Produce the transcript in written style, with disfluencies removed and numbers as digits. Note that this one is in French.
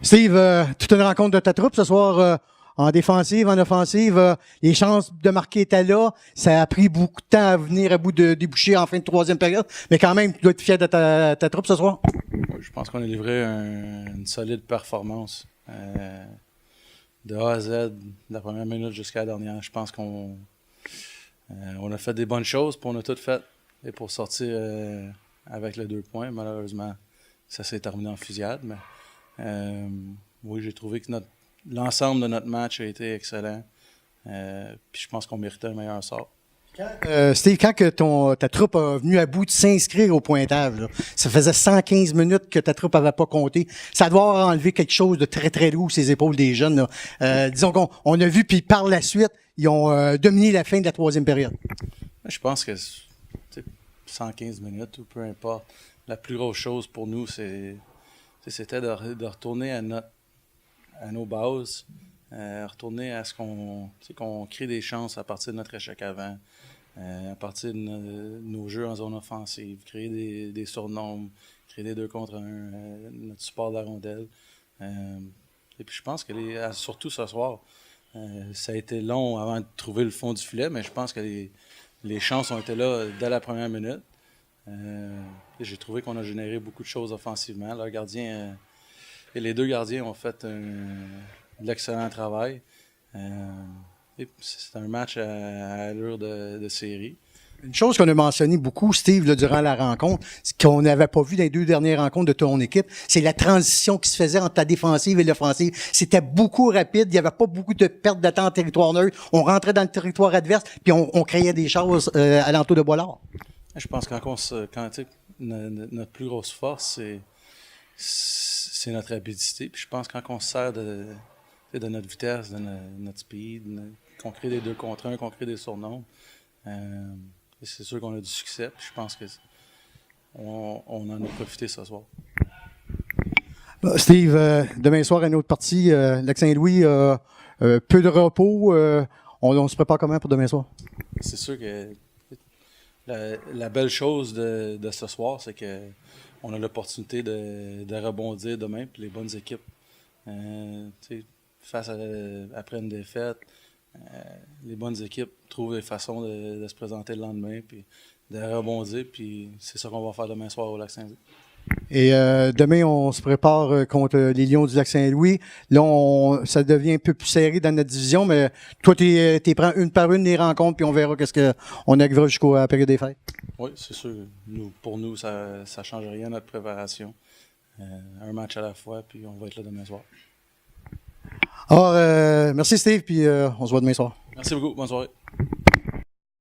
Steve, toute une rencontre de ta troupe ce soir en défensive, en offensive. Les chances de marquer étaient là. Ça a pris beaucoup de temps à venir à bout de déboucher en fin de troisième période. Mais quand même, tu dois être fier de ta troupe ce soir. Oui, je pense qu'on a livré une solide performance. De A à Z, de la première minute jusqu'à la dernière. Je pense qu'on a fait des bonnes choses, puis on a tout fait. Et pour sortir avec les 2 points, malheureusement, ça s'est terminé en fusillade. Mais oui, j'ai trouvé que l'ensemble de notre match a été excellent. Puis je pense qu'on méritait un meilleur sort. Steve, quand que ta troupe a venu à bout de s'inscrire au pointage, là, ça faisait 115 minutes que ta troupe n'avait pas compté. Ça doit avoir enlevé quelque chose de très, très lourd sur les épaules des jeunes. Disons qu'on a vu, puis par la suite, ils ont dominé la fin de la troisième période. Je pense que 115 minutes ou peu importe, la plus grosse chose pour nous, c'était de retourner à nos bases, retourner à ce qu'on crée des chances à partir de notre échec avant, à partir de nos jeux en zone offensive, créer des surnombres, créer des 2 contre 1, notre support de la rondelle. Et puis je pense que surtout ce soir, ça a été long avant de trouver le fond du filet, mais je pense que les chances ont été là dès la première minute. J'ai trouvé qu'on a généré beaucoup de choses offensivement. Le gardien et les 2 gardiens ont fait de l'excellent travail. C'est un match à allure de série. Une chose qu'on a mentionné beaucoup, Steve, là, durant la rencontre, ce qu'on n'avait pas vu dans les 2 dernières rencontres de ton équipe, c'est la transition qui se faisait entre ta défensive et l'offensive. C'était beaucoup rapide, il n'y avait pas beaucoup de pertes de temps en territoire neutre. On rentrait dans le territoire adverse, puis on créait des choses à l'entour de Boilard. Je pense que notre plus grosse force, c'est notre rapidité. Puis je pense que quand on se sert de notre vitesse, de notre speed, qu'on crée des 2 contre 1, qu'on crée des surnoms, c'est sûr qu'on a du succès. Puis je pense qu'on en a profité ce soir. Steve, demain soir, une autre partie, Lac-Saint-Louis, peu de repos. On se prépare comment pour demain soir? C'est sûr que la belle chose de ce soir, c'est qu'on a l'opportunité de rebondir demain, puis les bonnes équipes. Après une défaite, les bonnes équipes trouvent des façons de se présenter le lendemain, puis de rebondir, puis c'est ça qu'on va faire demain soir au Lac-Saint-Louis. Et demain, on se prépare contre les Lions du Lac-Saint-Louis. Là, ça devient un peu plus serré dans notre division, mais toi, tu prends une par une les rencontres, puis on verra qu'est-ce qu'on arrivera jusqu'à la période des fêtes. Oui, c'est sûr. Pour nous, ça ne change rien à notre préparation. Un match à la fois, puis on va être là demain soir. Alors, merci Steve, puis on se voit demain soir. Merci beaucoup. Bonne soirée.